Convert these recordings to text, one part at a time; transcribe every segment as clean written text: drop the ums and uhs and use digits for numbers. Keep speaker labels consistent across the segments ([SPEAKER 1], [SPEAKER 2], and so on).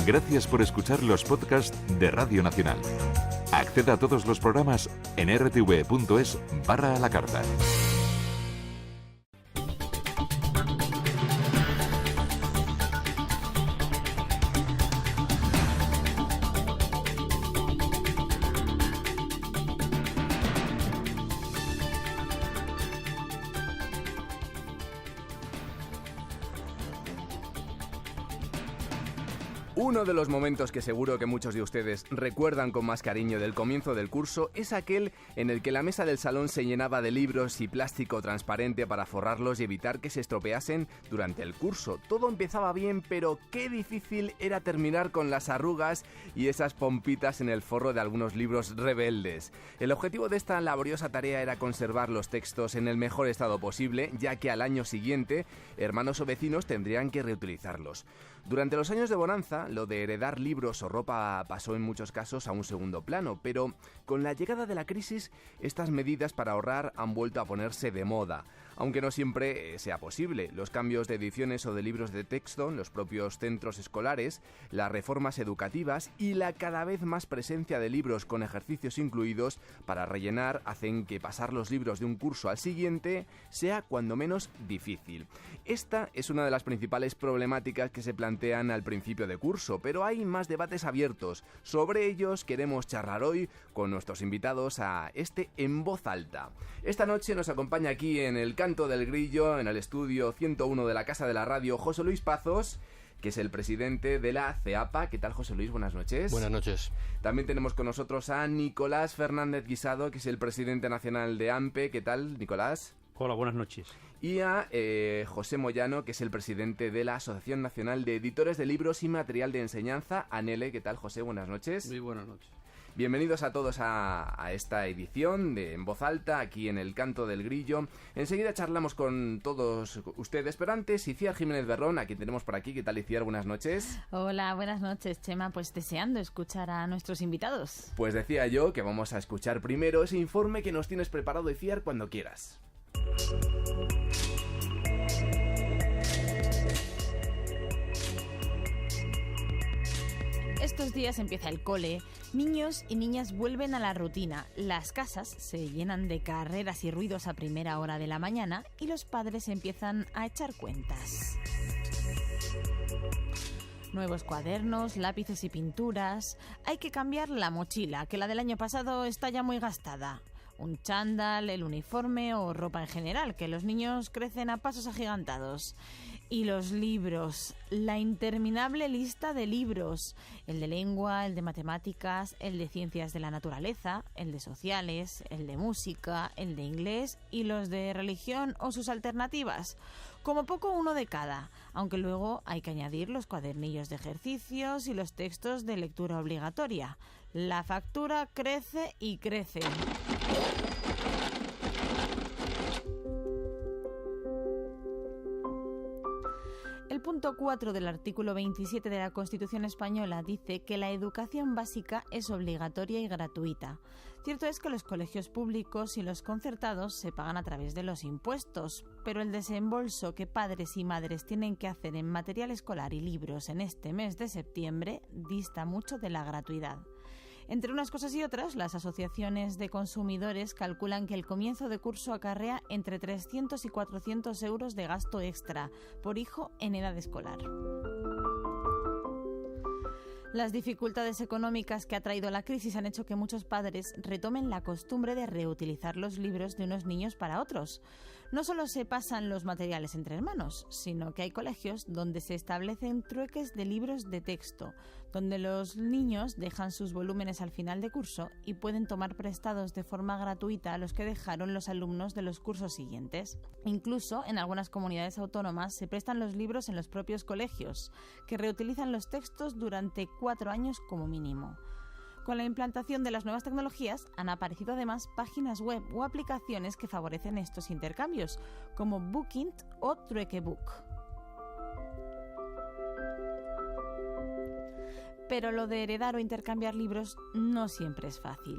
[SPEAKER 1] Gracias por escuchar los podcasts de Radio Nacional. Acceda a todos los programas en rtv.es/a la carta.
[SPEAKER 2] Uno de los momentos que seguro que muchos de ustedes recuerdan con más cariño del comienzo del curso es aquel en el que la mesa del salón se llenaba de libros y plástico transparente para forrarlos y evitar que se estropeasen durante el curso. Todo empezaba bien, pero qué difícil era terminar con las arrugas y esas pompitas en el forro de algunos libros rebeldes. El objetivo de esta laboriosa tarea era conservar los textos en el mejor estado posible, ya que al año siguiente hermanos o vecinos tendrían que reutilizarlos. Durante los años de bonanza, lo de heredar libros o ropa pasó en muchos casos a un segundo plano, pero con la llegada de la crisis, estas medidas para ahorrar han vuelto a ponerse de moda. Aunque no siempre sea posible, los cambios de ediciones o de libros de texto en los propios centros escolares, las reformas educativas y la cada vez más presencia de libros con ejercicios incluidos para rellenar hacen que pasar los libros de un curso al siguiente sea cuando menos difícil. Esta es una de las principales problemáticas que se plantean al principio de curso, pero hay más debates abiertos. Sobre ellos queremos charlar hoy con nuestros invitados a este En Voz Alta. Esta noche nos acompaña aquí en el Canto del Grillo, en el estudio 101 de la Casa de la Radio, José Luis Pazos, que es el presidente de la CEAPA. ¿Qué tal, José Luis? Buenas noches.
[SPEAKER 3] Buenas noches.
[SPEAKER 2] También tenemos con nosotros a Nicolás Fernández Guisado, que es el presidente nacional de AMPE. ¿Qué tal, Nicolás?
[SPEAKER 4] Hola, buenas noches.
[SPEAKER 2] Y a José Moyano, que es el presidente de la Asociación Nacional de Editores de Libros y Material de Enseñanza, ANELE. ¿Qué tal, José? Buenas noches.
[SPEAKER 3] Muy buenas noches.
[SPEAKER 2] Bienvenidos a todos a esta edición de En Voz Alta, aquí en el Canto del Grillo. Enseguida charlamos con todos ustedes, pero antes, Iciar Jiménez Berrón, a quien tenemos por aquí. ¿Qué tal, Iciar? Buenas noches.
[SPEAKER 5] Hola, buenas noches, Chema. Pues deseando escuchar a nuestros invitados.
[SPEAKER 2] Pues decía yo que vamos a escuchar primero ese informe que nos tienes preparado, Iciar, cuando quieras.
[SPEAKER 5] Estos días empieza el cole, niños y niñas vuelven a la rutina, las casas se llenan de carreras y ruidos a primera hora de la mañana y los padres empiezan a echar cuentas. Nuevos cuadernos, lápices y pinturas. Hay que cambiar la mochila, que la del año pasado está ya muy gastada. Un chándal, el uniforme o ropa en general, que los niños crecen a pasos agigantados. Y los libros, la interminable lista de libros, el de lengua, el de matemáticas, el de ciencias de la naturaleza, el de sociales, el de música, el de inglés y los de religión o sus alternativas. Como poco uno de cada, aunque luego hay que añadir los cuadernillos de ejercicios y los textos de lectura obligatoria. La factura crece y crece. El punto 4 del artículo 27 de la Constitución española dice que la educación básica es obligatoria y gratuita. Cierto es que los colegios públicos y los concertados se pagan a través de los impuestos, pero el desembolso que padres y madres tienen que hacer en material escolar y libros en este mes de septiembre dista mucho de la gratuidad. Entre unas cosas y otras, las asociaciones de consumidores calculan que el comienzo de curso acarrea entre 300 y 400 euros de gasto extra por hijo en edad escolar. Las dificultades económicas que ha traído la crisis han hecho que muchos padres retomen la costumbre de reutilizar los libros de unos niños para otros. No solo se pasan los materiales entre hermanos, sino que hay colegios donde se establecen trueques de libros de texto, donde los niños dejan sus volúmenes al final de curso y pueden tomar prestados de forma gratuita los que dejaron los alumnos de los cursos siguientes. Incluso en algunas comunidades autónomas se prestan los libros en los propios colegios, que reutilizan los textos durante 4 años como mínimo. Con la implantación de las nuevas tecnologías han aparecido además páginas web o aplicaciones que favorecen estos intercambios, como Bookint o Truequebook. Pero lo de heredar o intercambiar libros no siempre es fácil.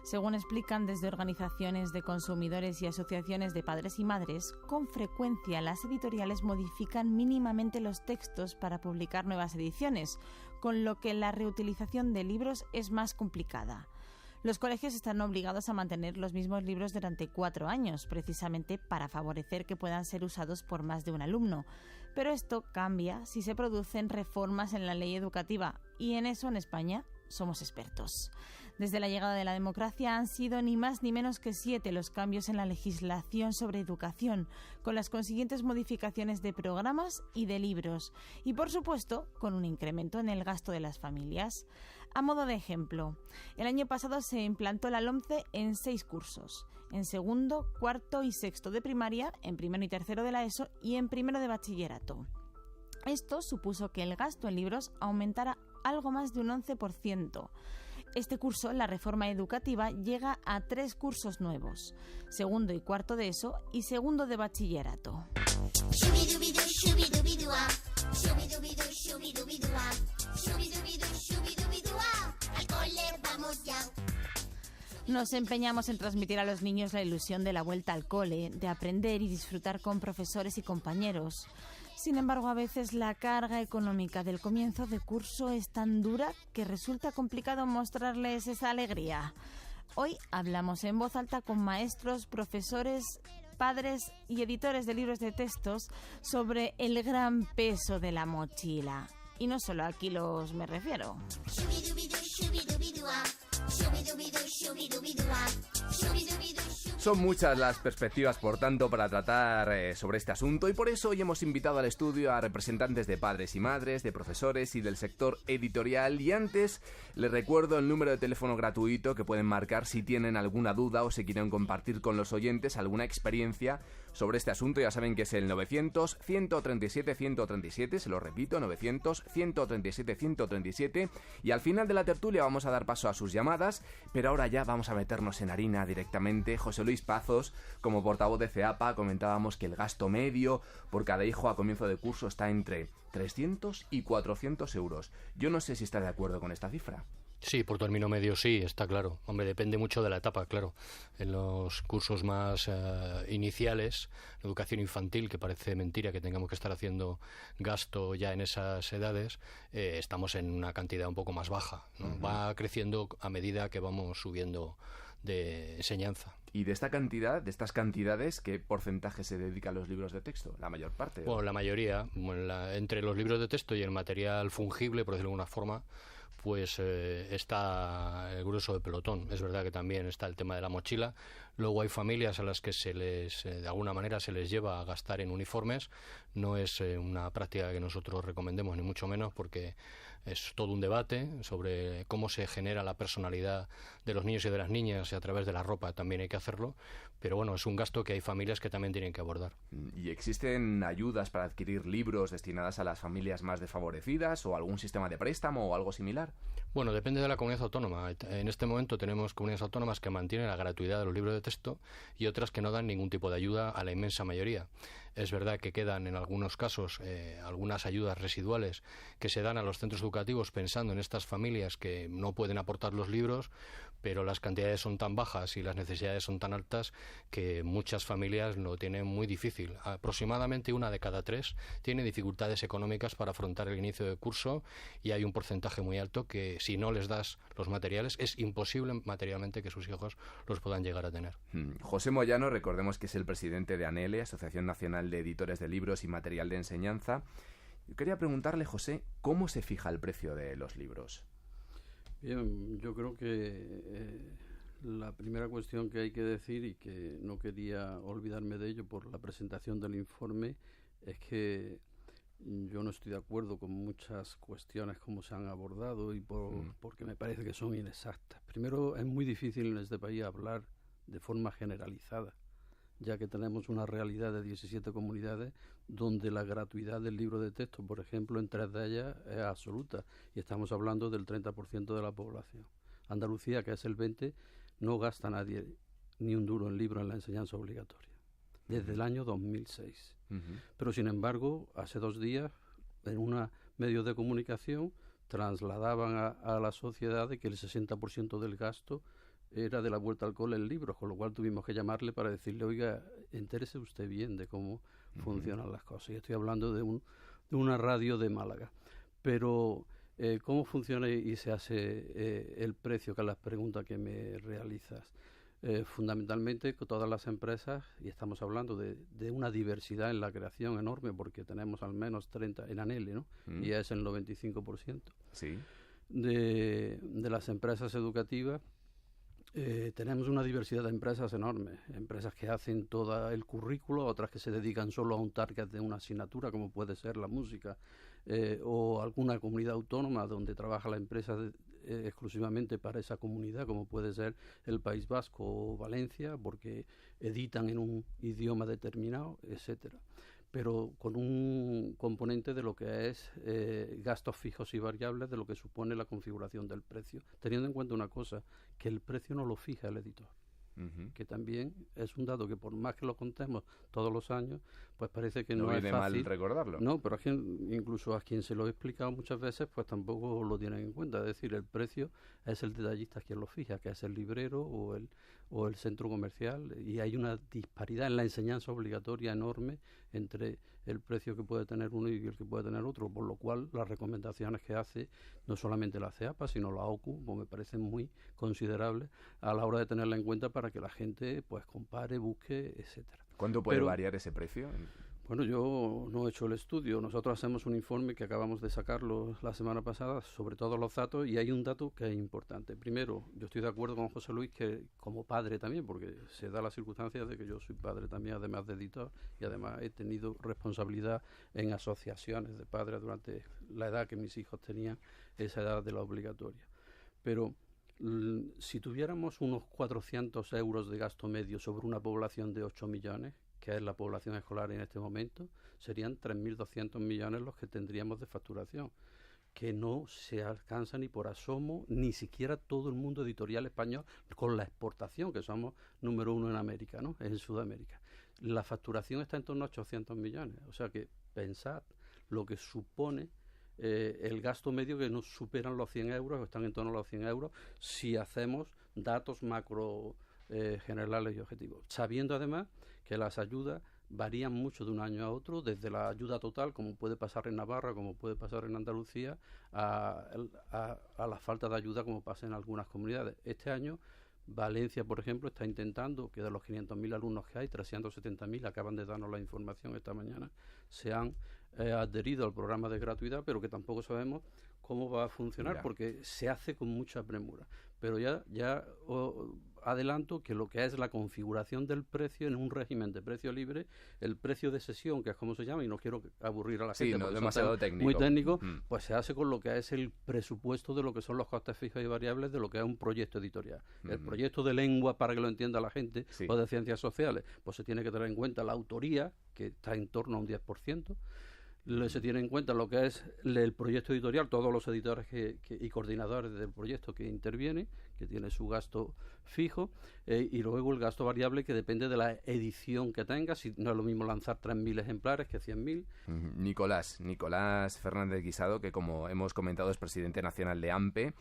[SPEAKER 5] Según explican desde organizaciones de consumidores y asociaciones de padres y madres, con frecuencia las editoriales modifican mínimamente los textos para publicar nuevas ediciones, con lo que la reutilización de libros es más complicada. Los colegios están obligados a mantener los mismos libros durante 4 años, precisamente para favorecer que puedan ser usados por más de un alumno. Pero esto cambia si se producen reformas en la ley educativa, y en eso en España somos expertos. Desde la llegada de la democracia han sido ni más ni menos que 7 los cambios en la legislación sobre educación, con las consiguientes modificaciones de programas y de libros, y por supuesto con un incremento en el gasto de las familias. A modo de ejemplo, el año pasado se implantó la LOMCE en 6 cursos, en segundo, cuarto y sexto de primaria, en primero y tercero de la ESO y en primero de bachillerato. Esto supuso que el gasto en libros aumentara algo más de un 11%. Este curso, la reforma educativa, llega a 3 cursos nuevos, segundo y cuarto de ESO y segundo de bachillerato. Nos empeñamos en transmitir a los niños la ilusión de la vuelta al cole, de aprender y disfrutar con profesores y compañeros. Sin embargo, a veces la carga económica del comienzo de curso es tan dura que resulta complicado mostrarles esa alegría. Hoy hablamos en voz alta con maestros, profesores, padres y editores de libros de textos sobre el gran peso de la mochila. Y no solo a kilos me refiero.
[SPEAKER 2] Son muchas las perspectivas, por tanto, para tratar sobre este asunto, y por eso hoy hemos invitado al estudio a representantes de padres y madres, de profesores y del sector editorial. Y antes les recuerdo el número de teléfono gratuito que pueden marcar si tienen alguna duda o si quieren compartir con los oyentes alguna experiencia sobre este asunto. Ya saben que es el 900-137-137, se lo repito, 900-137-137, y al final de la tertulia vamos a dar paso a sus llamadas, pero ahora ya vamos a meternos en harina directamente. José Luis Pazos, como portavoz de CEAPA, comentábamos que el gasto medio por cada hijo a comienzo de curso está entre 300 y 400 euros. Yo no sé si está de acuerdo con esta cifra.
[SPEAKER 3] Sí, por término medio sí, está claro. Hombre, depende mucho de la etapa, claro. En los cursos más iniciales, educación infantil, que parece mentira que tengamos que estar haciendo gasto ya en esas edades, estamos en una cantidad un poco más baja, ¿no? Uh-huh. Va creciendo a medida que vamos subiendo de enseñanza.
[SPEAKER 2] Y de esta cantidad, de estas cantidades, ¿qué porcentaje se dedica a los libros de texto? ¿La mayor parte?
[SPEAKER 3] Bueno, la mayoría. Entre los libros de texto y el material fungible, por decirlo de alguna forma, pues está el grueso del pelotón. Es verdad que también está el tema de la mochila. Luego hay familias a las que se les, de alguna manera, se les lleva a gastar en uniformes. No es una práctica que nosotros recomendemos, ni mucho menos, porque es todo un debate sobre cómo se genera la personalidad de los niños y de las niñas, y a través de la ropa también hay que hacerlo, pero bueno, es un gasto que hay familias que también tienen que abordar.
[SPEAKER 2] ¿Y existen ayudas para adquirir libros destinadas a las familias más desfavorecidas, o algún sistema de préstamo o algo similar?
[SPEAKER 3] Bueno, depende de la comunidad autónoma. En este momento tenemos comunidades autónomas que mantienen la gratuidad de los libros de texto y otras que no dan ningún tipo de ayuda a la inmensa mayoría. Es verdad que quedan en algunos casos algunas ayudas residuales que se dan a los centros educativos pensando en estas familias que no pueden aportar los libros, pero las cantidades son tan bajas y las necesidades son tan altas que muchas familias lo tienen muy difícil. Aproximadamente 1 de cada 3 tiene dificultades económicas para afrontar el inicio de curso, y hay un porcentaje muy alto que, si no les das los materiales, es imposible materialmente que sus hijos los puedan llegar a tener.
[SPEAKER 2] José Moyano, recordemos que es el presidente de ANELE, Asociación Nacional de Editores de Libros y Material de Enseñanza. Yo quería preguntarle, José, ¿cómo se fija el precio de los libros?
[SPEAKER 4] Bien, yo creo que la primera cuestión que hay que decir, y que no quería olvidarme de ello por la presentación del informe, es que yo no estoy de acuerdo con muchas cuestiones como se han abordado, y porque me parece que son inexactas. Primero, es muy difícil en este país hablar de forma generalizada, ya que tenemos una realidad de 17 comunidades donde la gratuidad del libro de texto, por ejemplo, en 3 de ellas es absoluta, y estamos hablando del 30% de la población. Andalucía, que es el 20%, no gasta nadie ni un duro en libros en la enseñanza obligatoria, desde el año 2006. Pero, sin embargo, hace 2 días, en unos medios de comunicación, trasladaban a la sociedad de que el 60% del gasto era de la vuelta al cole el libro, con lo cual tuvimos que llamarle para decirle, oiga, entérese usted bien de cómo funcionan las cosas. Y estoy hablando de una radio de Málaga. Pero ¿cómo funciona y se hace el precio, que es la pregunta que me realizas? Fundamentalmente con todas las empresas, y estamos hablando de una diversidad en la creación enorme, porque tenemos al menos 30 en ANELE, ¿no? Y es el 95%.
[SPEAKER 2] Sí.
[SPEAKER 4] De las empresas educativas. Tenemos una diversidad de empresas enorme, empresas que hacen todo el currículo, otras que se dedican solo a un target de una asignatura, como puede ser la música, o alguna comunidad autónoma donde trabaja la empresa exclusivamente para esa comunidad, como puede ser el País Vasco o Valencia, porque editan en un idioma determinado, etcétera. Pero con un componente de lo que es gastos fijos y variables, de lo que supone la configuración del precio, teniendo en cuenta una cosa, que el precio no lo fija el editor, que también es un dato que por más que lo contemos todos los años, pues parece que no es
[SPEAKER 2] viene
[SPEAKER 4] fácil
[SPEAKER 2] mal recordarlo.
[SPEAKER 4] No, pero incluso a quien se lo he explicado muchas veces, pues tampoco lo tienen en cuenta. Es decir, el precio es el detallista quien lo fija, que es el librero o el centro comercial, y hay una disparidad en la enseñanza obligatoria enorme entre el precio que puede tener uno y el que puede tener otro, por lo cual las recomendaciones que hace no solamente la CEAPA, sino la OCU, pues me parecen muy considerables a la hora de tenerla en cuenta para que la gente pues compare, busque, etcétera.
[SPEAKER 2] ¿Cuánto puede variar ese precio?
[SPEAKER 4] Bueno, yo no he hecho el estudio. Nosotros hacemos un informe que acabamos de sacarlo la semana pasada sobre todos los datos, y hay un dato que es importante. Primero, yo estoy de acuerdo con José Luis, que como padre también, porque se da la circunstancia de que yo soy padre también, además de editor, y además he tenido responsabilidad en asociaciones de padres durante la edad que mis hijos tenían, esa edad de la obligatoria. Pero si tuviéramos unos 400 euros de gasto medio sobre una población de 8 millones, que es la población escolar en este momento, serían 3.200 millones los que tendríamos de facturación, que no se alcanza ni por asomo, ni siquiera todo el mundo editorial español, con la exportación, que somos número 1 en América, ¿no? En Sudamérica. La facturación está en torno a 800 millones, o sea que pensad lo que supone el gasto medio, que no superan los 100 euros, están en torno a los 100 euros, si hacemos datos macro generales y objetivos, sabiendo además que las ayudas varían mucho de un año a otro, desde la ayuda total, como puede pasar en Navarra, como puede pasar en Andalucía, a la falta de ayuda, como pasa en algunas comunidades. Este año Valencia, por ejemplo, está intentando que de los 500.000 alumnos que hay, 370.000, acaban de darnos la información esta mañana, se han adherido al programa de gratuidad, pero que tampoco sabemos cómo va a funcionar, porque se hace con mucha premura. Pero ya adelanto que lo que es la configuración del precio en un régimen de precio libre, el precio de sesión, que es como se llama, y no quiero aburrir a la gente,
[SPEAKER 2] no es demasiado técnico.
[SPEAKER 4] Muy técnico, pues se hace con lo que es el presupuesto de lo que son los costes fijos y variables de lo que es un proyecto editorial. El proyecto de lengua, para que lo entienda la gente, o de ciencias sociales, pues se tiene que tener en cuenta la autoría, que está en torno a un 10%. Se tiene en cuenta lo que es el proyecto editorial, todos los editores y coordinadores del proyecto que intervienen, que tiene su gasto fijo, y luego el gasto variable, que depende de la edición que tenga. Si no es lo mismo lanzar 3.000 ejemplares que 100.000.
[SPEAKER 2] Nicolás Fernández Guisado, que como hemos comentado es presidente nacional de AMPE,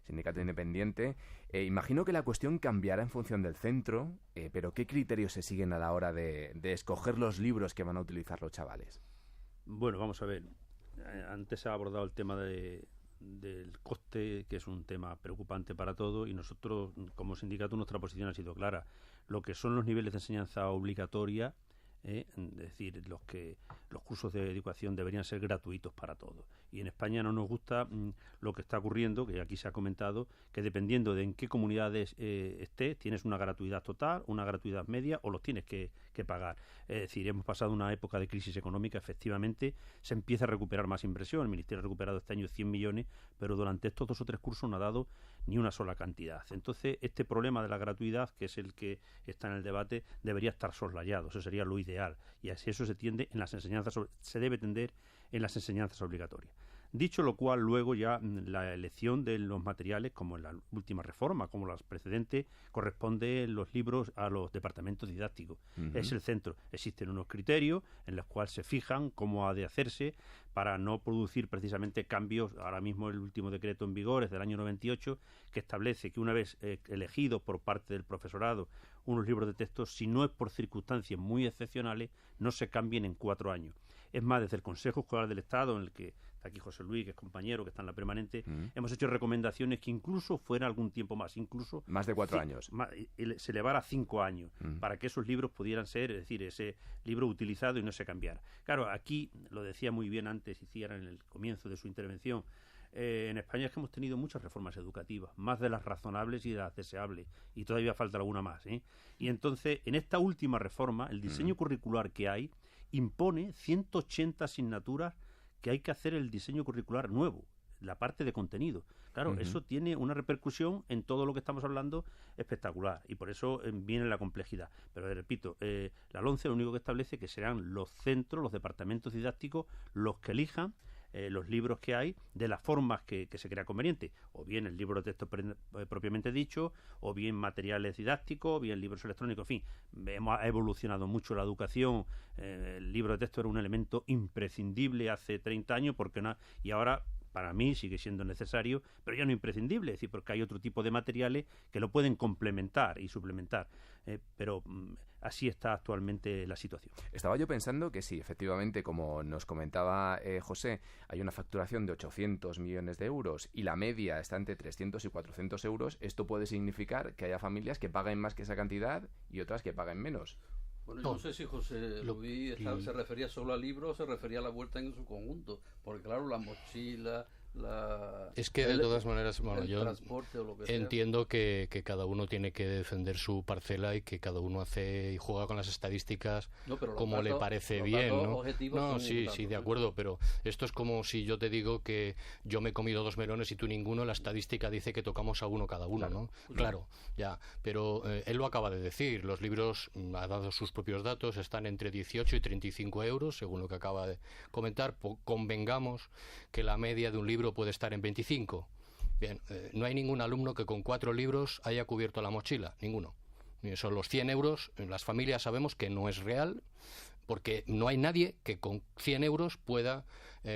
[SPEAKER 2] Sindicato Independiente. Imagino que la cuestión cambiará en función del centro, pero ¿qué criterios se siguen a la hora de escoger los libros que van a utilizar los chavales?
[SPEAKER 6] Bueno, vamos a ver. Antes se ha abordado el tema del coste, que es un tema preocupante para todos, y nosotros, como sindicato, nuestra posición ha sido clara. Lo que son los niveles de enseñanza obligatoria, es decir, los cursos de educación deberían ser gratuitos para todos. Y en España no nos gusta lo que está ocurriendo, que aquí se ha comentado, que dependiendo de en qué comunidades estés, tienes una gratuidad total, una gratuidad media, o los tienes que pagar. Es decir, hemos pasado una época de crisis económica, efectivamente, se empieza a recuperar más inversión. El Ministerio ha recuperado este año 100 millones, pero durante estos 2 o 3 cursos no ha dado ni una sola cantidad. Entonces, este problema de la gratuidad, que es el que está en el debate, debería estar soslayado. Eso sería lo ideal. Y así eso se tiende en las enseñanzas, se debe tender en las enseñanzas obligatorias. Dicho lo cual, luego ya la elección de los materiales, como en la última reforma, como las precedentes, corresponde en los libros a los departamentos didácticos. Es el centro. Existen unos criterios en los cuales se fijan cómo ha de hacerse para no producir precisamente cambios. Ahora mismo el último decreto en vigor es del año 98, que establece que una vez elegidos por parte del profesorado unos libros de texto, si no es por circunstancias muy excepcionales, no se cambien en 4 años. Es más, desde el Consejo Escolar del Estado, en el que está aquí José Luis, que es compañero, que está en la permanente, hemos hecho recomendaciones que incluso fuera algún tiempo más, incluso...
[SPEAKER 2] Más de 4 años.
[SPEAKER 6] Se elevara a 5 años, para que esos libros pudieran ser, es decir, ese libro utilizado y no se cambiara. Claro, aquí, lo decía muy bien antes, hiciera en el comienzo de su intervención, en España es que hemos tenido muchas reformas educativas, más de las razonables y de las deseables, y todavía falta alguna más, ¿eh? Y entonces, en esta última reforma, el diseño curricular que hay impone 180 asignaturas que hay que hacer el diseño curricular nuevo, la parte de contenido. Claro, eso tiene una repercusión en todo lo que estamos hablando espectacular, y por eso viene la complejidad. Pero repito, la LOMCE lo único que establece que serán los centros, los departamentos didácticos, los que elijan los libros que hay de las formas que se crea conveniente, o bien el libro de texto propiamente dicho, o bien materiales didácticos, o bien libros electrónicos, en fin, ha evolucionado mucho la educación. El libro de texto era un elemento imprescindible hace 30 años, y ahora para mí sigue siendo necesario, pero ya no imprescindible, es decir, porque hay otro tipo de materiales que lo pueden complementar y suplementar, pero así está actualmente la situación.
[SPEAKER 2] Estaba yo pensando que sí, efectivamente, como nos comentaba José, hay una facturación de 800 millones de euros y la media está entre 300 y 400 euros. Esto puede significar que haya familias que paguen más que esa cantidad y otras que paguen menos.
[SPEAKER 4] Bueno, yo no sé si José Luis se refería solo al libro o se refería a la vuelta en su conjunto, porque claro, la mochila,
[SPEAKER 3] es que de todas maneras, bueno, yo
[SPEAKER 4] transporte o lo que
[SPEAKER 3] entiendo que cada uno tiene que defender su parcela y que cada uno hace y juega con las estadísticas como le parece bien, ¿no? No, sí, de acuerdo, pero esto es como si yo te digo que yo me he comido 2 melones y tú ninguno, la estadística dice que tocamos a uno cada uno, ¿no? Claro, ya, pero él lo acaba de decir, los libros, ha dado sus propios datos, están entre 18 y 35 euros, según lo que acaba de comentar. Convengamos que la media de un libro puede estar en 25. Bien, no hay ningún alumno que con 4 libros haya cubierto la mochila, ninguno. Son los 100 euros, las familias sabemos que no es real, porque no hay nadie que con 100 euros pueda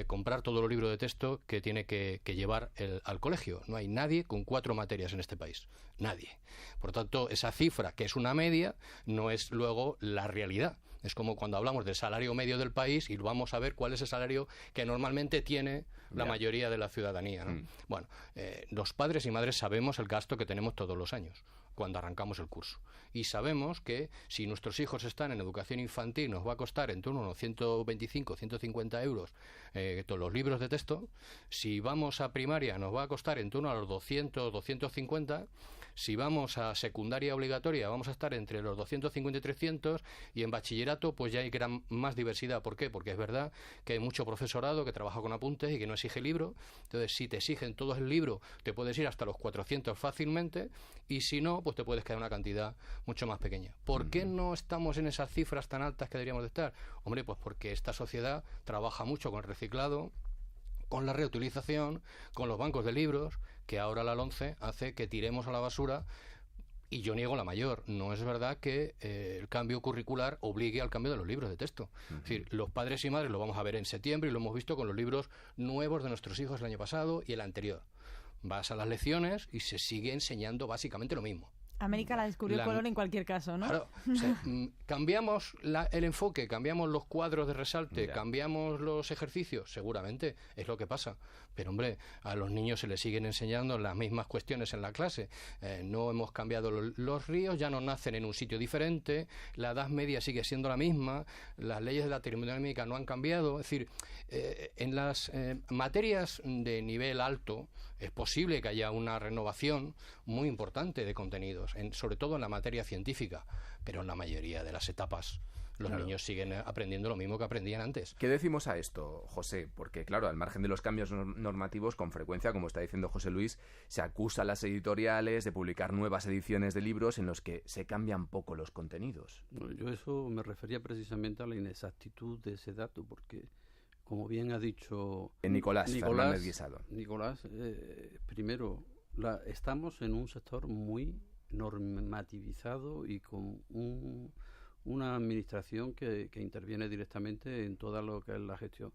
[SPEAKER 3] comprar todos los libros de texto que tiene que llevar al colegio. No hay nadie con 4 materias en este país. Nadie. Por tanto, esa cifra, que es una media, no es luego la realidad. Es como cuando hablamos del salario medio del país y vamos a ver cuál es el salario que normalmente tiene la mayoría de la ciudadanía, ¿no? Bueno, los padres y madres sabemos el gasto que tenemos todos los años cuando arrancamos el curso. Y sabemos que si nuestros hijos están en educación infantil nos va a costar en torno a unos 125, 150 euros todos los libros de texto. Si vamos a primaria nos va a costar en torno a los 200, 250. Si vamos a secundaria obligatoria vamos a estar entre los 250 y 300, y en bachillerato pues ya hay más diversidad. ¿Por qué? Porque es verdad que hay mucho profesorado que trabaja con apuntes y que no exige libro. Entonces, si te exigen todo el libro, te puedes ir hasta los 400 fácilmente, y si no, pues te puedes quedar una cantidad mucho más pequeña. ¿Por qué no estamos en esas cifras tan altas que deberíamos de estar? Hombre, pues porque esta sociedad trabaja mucho con el reciclado, con la reutilización, con los bancos de libros, que ahora la LOMCE hace que tiremos a la basura. Y yo niego la mayor. No es verdad que el cambio curricular obligue al cambio de los libros de texto. Es decir, los padres y madres lo vamos a ver en septiembre, y lo hemos visto con los libros nuevos de nuestros hijos el año pasado y el anterior. Vas a las lecciones y se sigue enseñando básicamente lo mismo.
[SPEAKER 5] América la descubrió el color en cualquier caso, ¿no?
[SPEAKER 3] Claro, cambiamos el enfoque, cambiamos los cuadros de resalte, cambiamos los ejercicios, seguramente es lo que pasa. Pero, hombre, a los niños se les siguen enseñando las mismas cuestiones en la clase. No hemos cambiado los ríos, ya no nacen en un sitio diferente, la edad media sigue siendo la misma, las leyes de la termodinámica no han cambiado. Es decir, en las materias de nivel alto es posible que haya una renovación muy importante de contenidos, sobre todo en la materia científica, pero en la mayoría de las etapas los niños siguen aprendiendo lo mismo que aprendían antes.
[SPEAKER 2] ¿Qué decimos a esto, José? Porque, claro, al margen de los cambios normativos, con frecuencia, como está diciendo José Luis, se acusa a las editoriales de publicar nuevas ediciones de libros en los que se cambian poco los contenidos.
[SPEAKER 4] Bueno, yo eso me refería precisamente a la inexactitud de ese dato, porque como bien ha dicho
[SPEAKER 2] Nicolás Fernández Guisado.
[SPEAKER 4] Nicolás, primero, estamos en un sector muy normativizado y con una administración que interviene directamente en toda lo que es la gestión.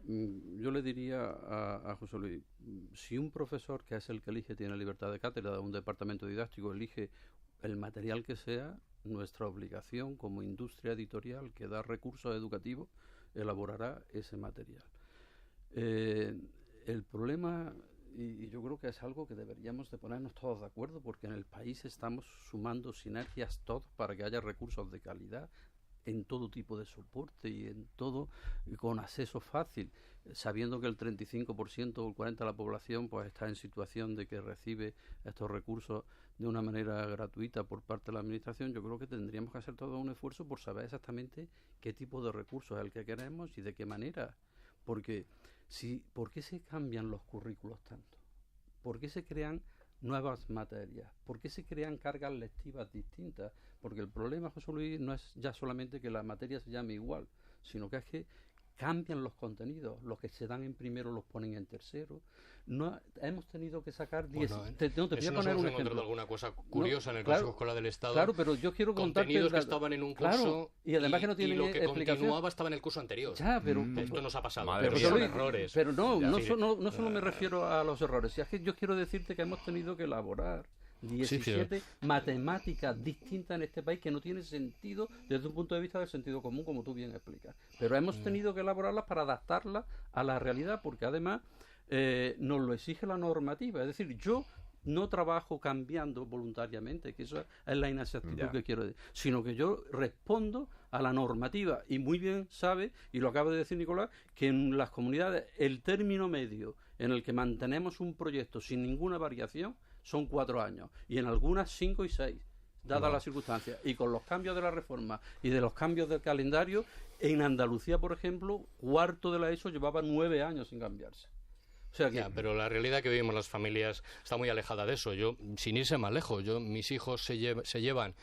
[SPEAKER 4] Yo le diría a José Luis, si un profesor, que es el que elige, tiene libertad de cátedra, un departamento didáctico elige el material que sea, nuestra obligación como industria editorial que da recursos educativos, elaborará ese material. El problema, y yo creo que es algo que deberíamos de ponernos todos de acuerdo, porque en el país estamos sumando sinergias todos para que haya recursos de calidad en todo tipo de soporte y en todo, y con acceso fácil, sabiendo que el 35% o el 40% de la población pues está en situación de que recibe estos recursos de una manera gratuita por parte de la administración. Yo creo que tendríamos que hacer todo un esfuerzo por saber exactamente qué tipo de recursos es el que queremos y de qué manera, porque ¿por qué se cambian los currículos tanto? ¿Por qué se crean nuevas materias? ¿Por qué se crean cargas lectivas distintas? Porque el problema, José Luis, no es ya solamente que la materia se llame igual, sino que es que cambian los contenidos. Los que se dan en primero los ponen en tercero. No hemos tenido que sacar 10. Te voy a poner un ejemplo.
[SPEAKER 3] Alguna cosa curiosa en el
[SPEAKER 4] claro,
[SPEAKER 3] Consejo Escolar del Estado.
[SPEAKER 4] Claro, pero yo quiero contarte
[SPEAKER 3] contenidos que estaban en un curso,
[SPEAKER 4] claro, y además que no tienen
[SPEAKER 3] lo que
[SPEAKER 4] explicación.
[SPEAKER 3] Continuaba estaba en el curso anterior.
[SPEAKER 4] Ya, pero
[SPEAKER 3] esto nos ha pasado.
[SPEAKER 2] Madre
[SPEAKER 3] Pero son
[SPEAKER 2] mía.
[SPEAKER 3] errores.
[SPEAKER 4] Pero no solo me refiero a los errores. Si es que yo quiero decirte que hemos tenido que elaborar 17 matemáticas distintas en este país que no tienen sentido desde un punto de vista del sentido común, como tú bien explicas. Pero hemos tenido que elaborarlas para adaptarlas a la realidad, porque además nos lo exige la normativa. Es decir, yo no trabajo cambiando voluntariamente, que eso es la inexactitud que quiero decir, sino que yo respondo a la normativa. Y muy bien sabe, y lo acaba de decir Nicolás, que en las comunidades el término medio en el que mantenemos un proyecto sin ninguna variación son 4 años, y en algunas 5 y 6, dadas las circunstancias. Y con los cambios de la reforma y de los cambios del calendario, en Andalucía, por ejemplo, cuarto de la ESO llevaba 9 años sin cambiarse. O sea que...
[SPEAKER 3] pero la realidad que vivimos las familias está muy alejada de eso. Yo, sin irse más lejos, mis hijos se llevan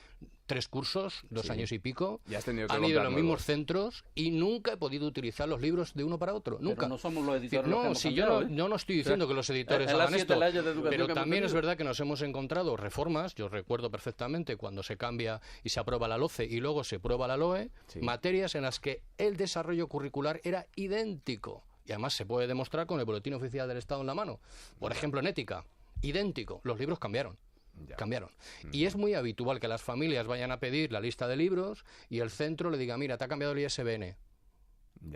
[SPEAKER 3] 3 cursos, 2 años y pico, han ido a los mismos centros y nunca he podido utilizar los libros de uno para otro. Nunca.
[SPEAKER 4] Pero no somos los editores.
[SPEAKER 3] Yo no estoy diciendo que los editores hagan esto, pero también es verdad que nos hemos encontrado reformas. Yo recuerdo perfectamente cuando se cambia y se aprueba la LOCE y luego se aprueba la LOE, materias en las que el desarrollo curricular era idéntico. Y además se puede demostrar con el Boletín Oficial del Estado en la mano. Por ejemplo, en ética, idéntico. Los libros cambiaron. Y es muy habitual que las familias vayan a pedir la lista de libros y el centro le diga, mira, te ha cambiado el ISBN.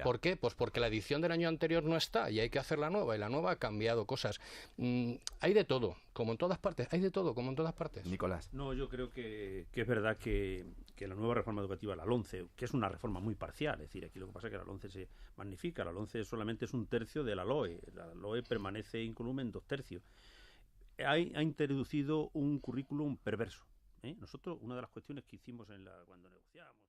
[SPEAKER 3] ¿Por qué? Pues porque la edición del año anterior no está y hay que hacer la nueva, y la nueva ha cambiado cosas. Hay de todo, como en todas partes. Hay de todo, como en todas partes.
[SPEAKER 2] Nicolás.
[SPEAKER 6] No, yo creo que es verdad que la nueva reforma educativa, la LONCE, que es una reforma muy parcial, es decir, aquí lo que pasa es que la LONCE se magnifica, la LONCE solamente es 1/3 de la LOE permanece inclume en 2/3. Ha introducido un currículum perverso. Nosotros, una de las cuestiones que hicimos cuando negociábamos